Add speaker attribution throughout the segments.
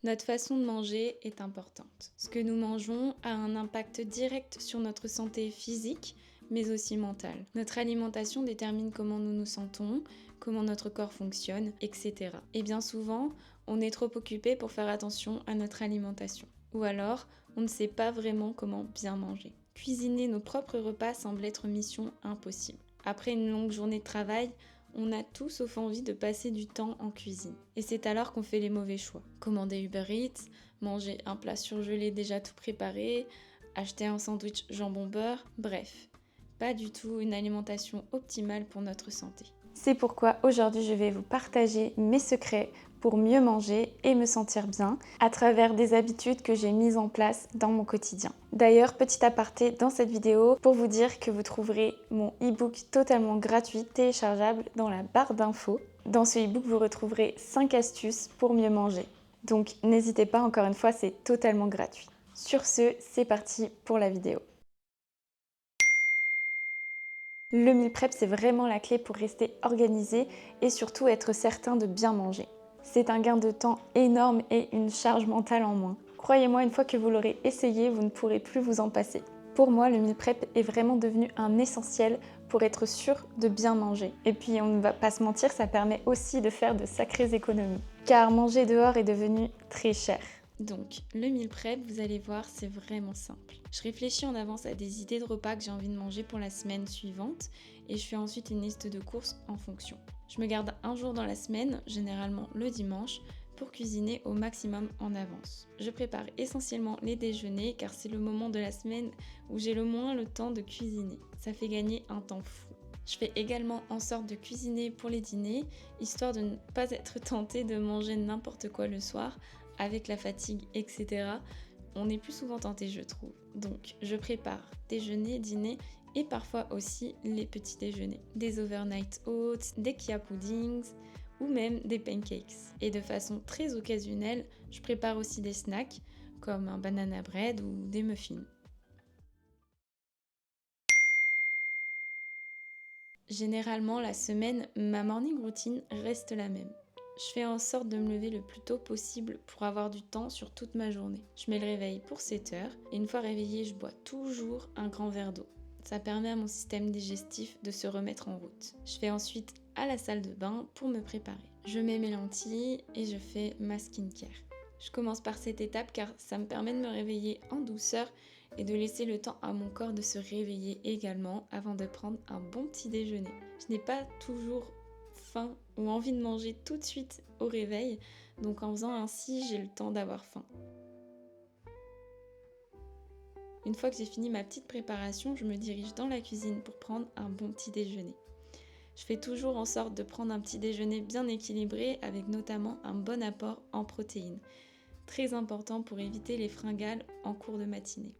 Speaker 1: Notre façon de manger est importante. Ce que nous mangeons a un impact direct sur notre santé physique, mais aussi mentale. Notre alimentation détermine comment nous nous sentons, comment notre corps fonctionne, etc. Et bien souvent, on est trop occupé pour faire attention à notre alimentation. Ou alors, on ne sait pas vraiment comment bien manger. Cuisiner nos propres repas semble être mission impossible. Après une longue journée de travail, on a tout sauf envie de passer du temps en cuisine. Et c'est alors qu'on fait les mauvais choix. Commander Uber Eats, manger un plat surgelé déjà tout préparé, acheter un sandwich jambon-beurre, bref, pas du tout une alimentation optimale pour notre santé. C'est pourquoi aujourd'hui je vais vous partager mes secrets pour mieux manger et me sentir bien à travers des habitudes que j'ai mises en place dans mon quotidien. D'ailleurs, petit aparté dans cette vidéo pour vous dire que vous trouverez mon e-book totalement gratuit téléchargeable dans la barre d'infos. Dans ce e-book, vous retrouverez 5 astuces pour mieux manger. Donc n'hésitez pas, encore une fois, c'est totalement gratuit. Sur ce, c'est parti pour la vidéo. Le meal prep, c'est vraiment la clé pour rester organisé et surtout être certain de bien manger. C'est un gain de temps énorme et une charge mentale en moins. Croyez-moi, une fois que vous l'aurez essayé, vous ne pourrez plus vous en passer. Pour moi, le meal prep est vraiment devenu un essentiel pour être sûr de bien manger. Et puis, on ne va pas se mentir, ça permet aussi de faire de sacrées économies. Car manger dehors est devenu très cher. Donc, le meal prep, vous allez voir, c'est vraiment simple. Je réfléchis en avance à des idées de repas que j'ai envie de manger pour la semaine suivante et je fais ensuite une liste de courses en fonction. Je me garde un jour dans la semaine, généralement le dimanche, pour cuisiner au maximum en avance. Je prépare essentiellement les déjeuners car c'est le moment de la semaine où j'ai le moins le temps de cuisiner. Ça fait gagner un temps fou. Je fais également en sorte de cuisiner pour les dîners, histoire de ne pas être tentée de manger n'importe quoi le soir, avec la fatigue, etc. On est plus souvent tenté, je trouve. Donc, je prépare déjeuner, dîner et parfois aussi les petits déjeuners. Des overnight oats, des chia puddings ou même des pancakes. Et de façon très occasionnelle, je prépare aussi des snacks comme un banana bread ou des muffins. Généralement, la semaine, ma morning routine reste la même. Je fais en sorte de me lever le plus tôt possible pour avoir du temps sur toute ma journée. Je mets le réveil pour 7 heures et une fois réveillée, je bois toujours un grand verre d'eau. Ça permet à mon système digestif de se remettre en route. Je vais ensuite à la salle de bain pour me préparer. Je mets mes lentilles et je fais ma skincare. Je commence par cette étape car ça me permet de me réveiller en douceur et de laisser le temps à mon corps de se réveiller également avant de prendre un bon petit déjeuner. Je n'ai pas toujours faim ou envie de manger tout de suite au réveil, donc en faisant ainsi, j'ai le temps d'avoir faim. Une fois que j'ai fini ma petite préparation, je me dirige dans la cuisine pour prendre un bon petit déjeuner. Je fais toujours en sorte de prendre un petit déjeuner bien équilibré avec notamment un bon apport en protéines. Très important pour éviter les fringales en cours de matinée.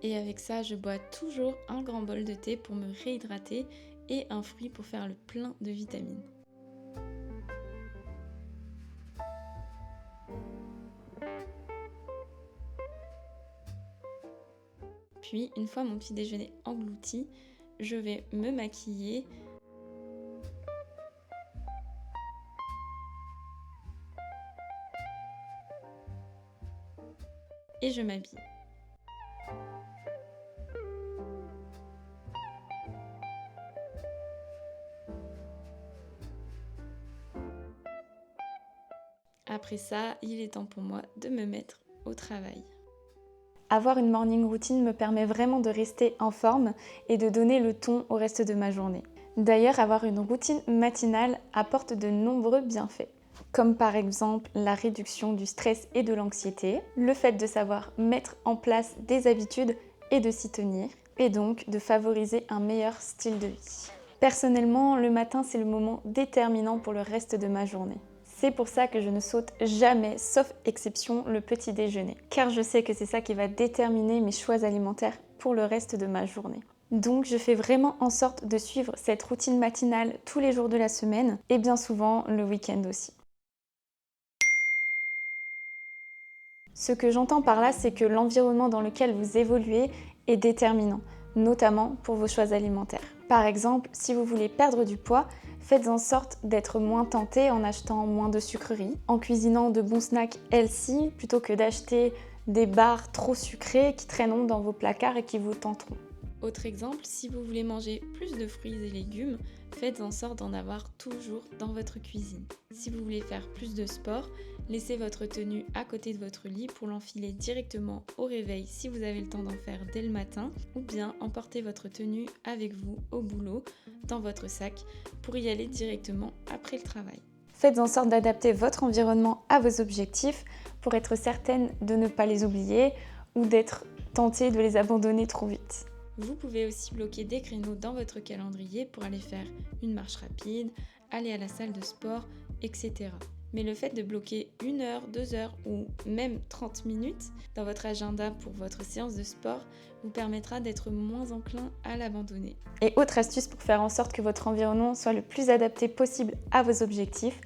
Speaker 1: Et avec ça, je bois toujours un grand bol de thé pour me réhydrater et un fruit pour faire le plein de vitamines. Puis, une fois mon petit déjeuner englouti, je vais me maquiller et je m'habille. Après ça, il est temps pour moi de me mettre au travail. Avoir une morning routine me permet vraiment de rester en forme et de donner le ton au reste de ma journée. D'ailleurs, avoir une routine matinale apporte de nombreux bienfaits, comme par exemple la réduction du stress et de l'anxiété, le fait de savoir mettre en place des habitudes et de s'y tenir, et donc de favoriser un meilleur style de vie. Personnellement, le matin, c'est le moment déterminant pour le reste de ma journée. C'est pour ça que je ne saute jamais, sauf exception, le petit déjeuner. Car je sais que c'est ça qui va déterminer mes choix alimentaires pour le reste de ma journée. Donc je fais vraiment en sorte de suivre cette routine matinale tous les jours de la semaine et bien souvent le week-end aussi. Ce que j'entends par là, c'est que l'environnement dans lequel vous évoluez est déterminant. notamment pour vos choix alimentaires. Par exemple, si vous voulez perdre du poids, faites en sorte d'être moins tenté en achetant moins de sucreries, en cuisinant de bons snacks healthy plutôt que d'acheter des barres trop sucrées qui traîneront dans vos placards et qui vous tenteront. Autre exemple, si vous voulez manger plus de fruits et légumes, faites en sorte d'en avoir toujours dans votre cuisine. Si vous voulez faire plus de sport, laissez votre tenue à côté de votre lit pour l'enfiler directement au réveil si vous avez le temps d'en faire dès le matin, ou bien emportez votre tenue avec vous au boulot, dans votre sac, pour y aller directement après le travail. Faites en sorte d'adapter votre environnement à vos objectifs pour être certaine de ne pas les oublier ou d'être tentée de les abandonner trop vite. Vous pouvez aussi bloquer des créneaux dans votre calendrier pour aller faire une marche rapide, aller à la salle de sport, etc. Mais le fait de bloquer 1 heure, 2 heures ou même 30 minutes dans votre agenda pour votre séance de sport vous permettra d'être moins enclin à l'abandonner. Et autre astuce pour faire en sorte que votre environnement soit le plus adapté possible à vos objectifs,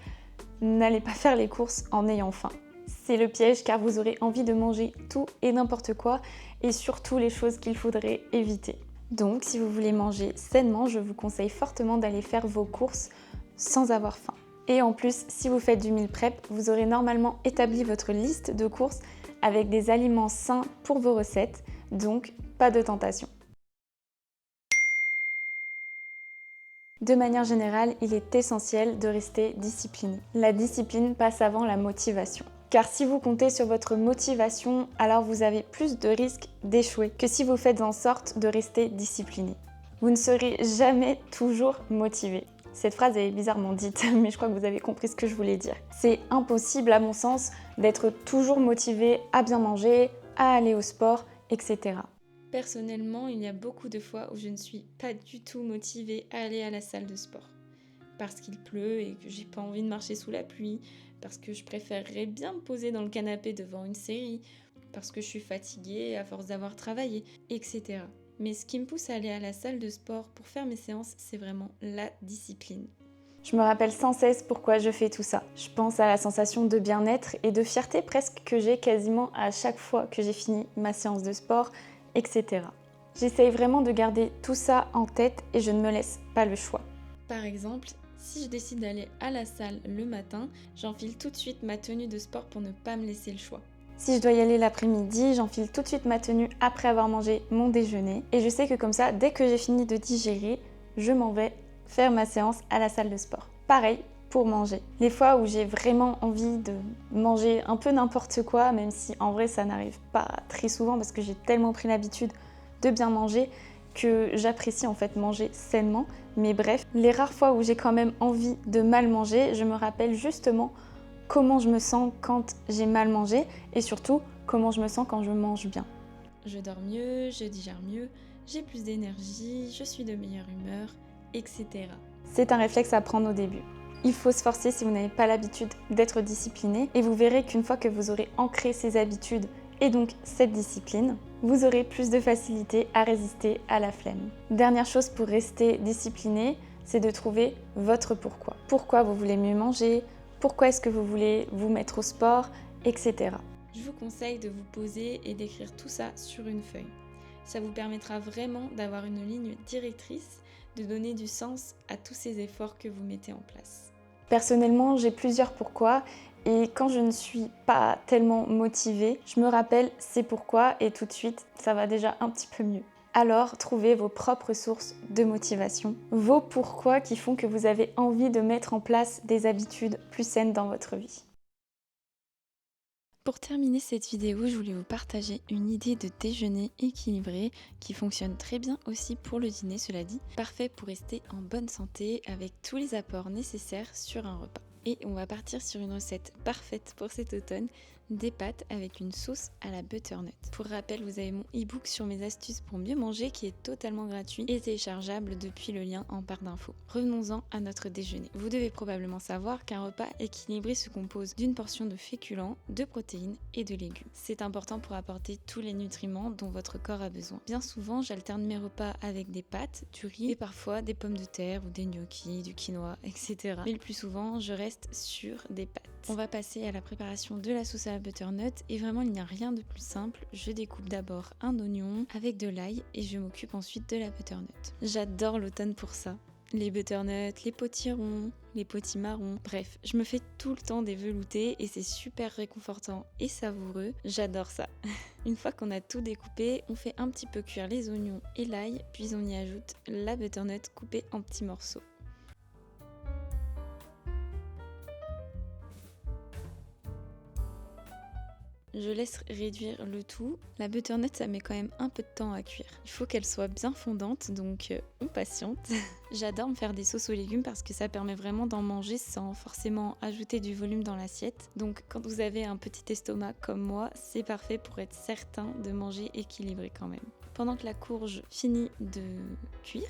Speaker 1: n'allez pas faire les courses en ayant faim. C'est le piège car vous aurez envie de manger tout et n'importe quoi et surtout les choses qu'il faudrait éviter. Donc si vous voulez manger sainement, je vous conseille fortement d'aller faire vos courses sans avoir faim. Et en plus, si vous faites du meal prep, vous aurez normalement établi votre liste de courses avec des aliments sains pour vos recettes, donc pas de tentation. De manière générale, il est essentiel de rester discipliné. La discipline passe avant la motivation. Car si vous comptez sur votre motivation, alors vous avez plus de risques d'échouer que si vous faites en sorte de rester discipliné. Vous ne serez jamais toujours motivé. Cette phrase est bizarrement dite, mais je crois que vous avez compris ce que je voulais dire. C'est impossible à mon sens d'être toujours motivé à bien manger, à aller au sport, etc. Personnellement, il y a beaucoup de fois où je ne suis pas du tout motivée à aller à la salle de sport. Parce qu'il pleut et que j'ai pas envie de marcher sous la pluie, parce que je préférerais bien me poser dans le canapé devant une série, parce que je suis fatiguée à force d'avoir travaillé, etc. Mais ce qui me pousse à aller à la salle de sport pour faire mes séances, c'est vraiment la discipline. Je me rappelle sans cesse pourquoi je fais tout ça. Je pense à la sensation de bien-être et de fierté presque que j'ai quasiment à chaque fois que j'ai fini ma séance de sport, etc. J'essaye vraiment de garder tout ça en tête et je ne me laisse pas le choix. Par exemple, si je décide d'aller à la salle le matin, j'enfile tout de suite ma tenue de sport pour ne pas me laisser le choix. Si je dois y aller l'après-midi, j'enfile tout de suite ma tenue après avoir mangé mon déjeuner. Et je sais que comme ça, dès que j'ai fini de digérer, je m'en vais faire ma séance à la salle de sport. Pareil pour manger. Les fois où j'ai vraiment envie de manger un peu n'importe quoi, même si en vrai ça n'arrive pas très souvent parce que j'ai tellement pris l'habitude de bien manger que j'apprécie en fait manger sainement. Mais bref, les rares fois où j'ai quand même envie de mal manger, je me rappelle justement comment je me sens quand j'ai mal mangé et surtout comment je me sens quand je mange bien. Je dors mieux, je digère mieux, j'ai plus d'énergie, je suis de meilleure humeur, etc. C'est un réflexe à prendre au début. Il faut se forcer si vous n'avez pas l'habitude d'être discipliné et vous verrez qu'une fois que vous aurez ancré ces habitudes et donc cette discipline, vous aurez plus de facilité à résister à la flemme. Dernière chose pour rester discipliné, c'est de trouver votre pourquoi. Pourquoi vous voulez mieux manger, pourquoi est-ce que vous voulez vous mettre au sport, etc. Je vous conseille de vous poser et d'écrire tout ça sur une feuille. Ça vous permettra vraiment d'avoir une ligne directrice, de donner du sens à tous ces efforts que vous mettez en place. Personnellement, j'ai plusieurs pourquoi. Et quand je ne suis pas tellement motivée, je me rappelle c'est pourquoi et tout de suite, ça va déjà un petit peu mieux. Alors, trouvez vos propres sources de motivation, vos pourquoi qui font que vous avez envie de mettre en place des habitudes plus saines dans votre vie. Pour terminer cette vidéo, je voulais vous partager une idée de déjeuner équilibré qui fonctionne très bien aussi pour le dîner, cela dit. Parfait pour rester en bonne santé avec tous les apports nécessaires sur un repas. Et on va partir sur une recette parfaite pour cet automne, des pâtes avec une sauce à la butternut. Pour rappel, vous avez mon e-book sur mes astuces pour mieux manger qui est totalement gratuit et téléchargeable depuis le lien en barre d'infos. Revenons-en à notre déjeuner. Vous devez probablement savoir qu'un repas équilibré se compose d'une portion de féculents, de protéines et de légumes. C'est important pour apporter tous les nutriments dont votre corps a besoin. Bien souvent, j'alterne mes repas avec des pâtes, du riz et parfois des pommes de terre ou des gnocchis, du quinoa, etc. Mais le plus souvent, je reste sur des pâtes. On va passer à la préparation de la sauce à la la butternut et vraiment il n'y a rien de plus simple. Je découpe d'abord un oignon avec de l'ail et je m'occupe ensuite de la butternut. J'adore l'automne pour ça. Les butternuts, les potirons, les potimarrons, bref, je me fais tout le temps des veloutés et c'est super réconfortant et savoureux, j'adore ça. Une fois qu'on a tout découpé, on fait un petit peu cuire les oignons et l'ail, puis on y ajoute la butternut coupée en petits morceaux. Je laisse réduire le tout. La butternut, ça met quand même un peu de temps à cuire. Il faut qu'elle soit bien fondante, donc on patiente. J'adore me faire des sauces aux légumes parce que ça permet vraiment d'en manger sans forcément ajouter du volume dans l'assiette. Donc quand vous avez un petit estomac comme moi, c'est parfait pour être certain de manger équilibré quand même. Pendant que la courge finit de cuire,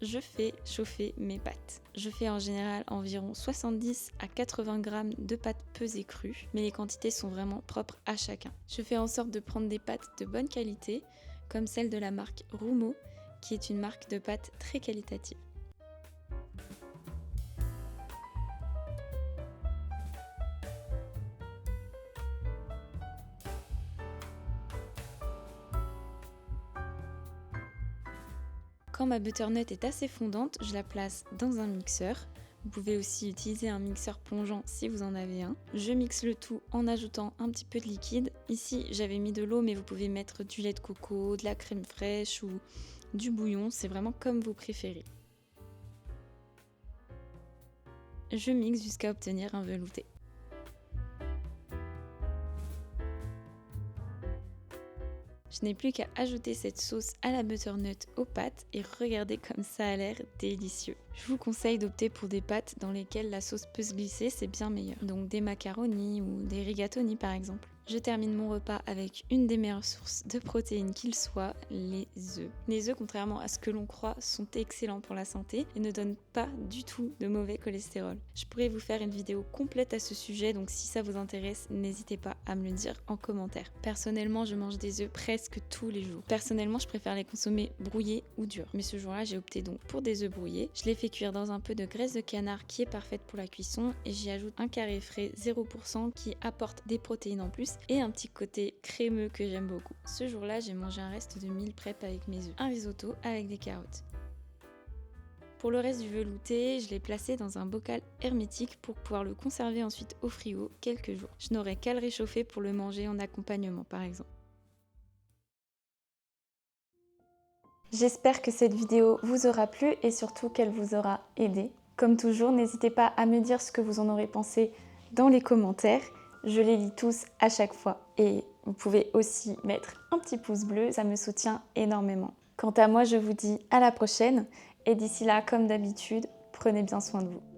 Speaker 1: je fais chauffer mes pâtes. Je fais en général environ 70 à 80 grammes de pâtes pesées crues, mais les quantités sont vraiment propres à chacun. Je fais en sorte de prendre des pâtes de bonne qualité, comme celle de la marque Roumeau, qui est une marque de pâtes très qualitative. Quand ma butternut est assez fondante, je la place dans un mixeur. Vous pouvez aussi utiliser un mixeur plongeant si vous en avez un. Je mixe le tout en ajoutant un petit peu de liquide. Ici, j'avais mis de l'eau, mais vous pouvez mettre du lait de coco, de la crème fraîche ou du bouillon. C'est vraiment comme vous préférez. Je mixe jusqu'à obtenir un velouté. Je n'ai plus qu'à ajouter cette sauce à la butternut aux pâtes et regardez comme ça a l'air délicieux. Je vous conseille d'opter pour des pâtes dans lesquelles la sauce peut se glisser, c'est bien meilleur. Donc des macaronis ou des rigatoni par exemple. Je termine mon repas avec une des meilleures sources de protéines qu'il soit, les œufs. Les œufs, contrairement à ce que l'on croit, sont excellents pour la santé et ne donnent pas du tout de mauvais cholestérol. Je pourrais vous faire une vidéo complète à ce sujet, donc si ça vous intéresse, n'hésitez pas à me le dire en commentaire. Personnellement, je mange des œufs presque tous les jours. Personnellement, je préfère les consommer brouillés ou durs. Mais ce jour-là, j'ai opté donc pour des œufs brouillés. Je les fais cuire dans un peu de graisse de canard qui est parfaite pour la cuisson et j'y ajoute un carré frais 0% qui apporte des protéines en plus et un petit côté crémeux que j'aime beaucoup. Ce jour-là, j'ai mangé un reste de meal prep avec mes œufs, un risotto avec des carottes. Pour le reste du velouté, je l'ai placé dans un bocal hermétique pour pouvoir le conserver ensuite au frigo quelques jours. Je n'aurai qu'à le réchauffer pour le manger en accompagnement par exemple. J'espère que cette vidéo vous aura plu et surtout qu'elle vous aura aidé. Comme toujours, n'hésitez pas à me dire ce que vous en aurez pensé dans les commentaires. Je les lis tous à chaque fois et vous pouvez aussi mettre un petit pouce bleu, ça me soutient énormément. Quant à moi, je vous dis à la prochaine et d'ici là, comme d'habitude, prenez bien soin de vous.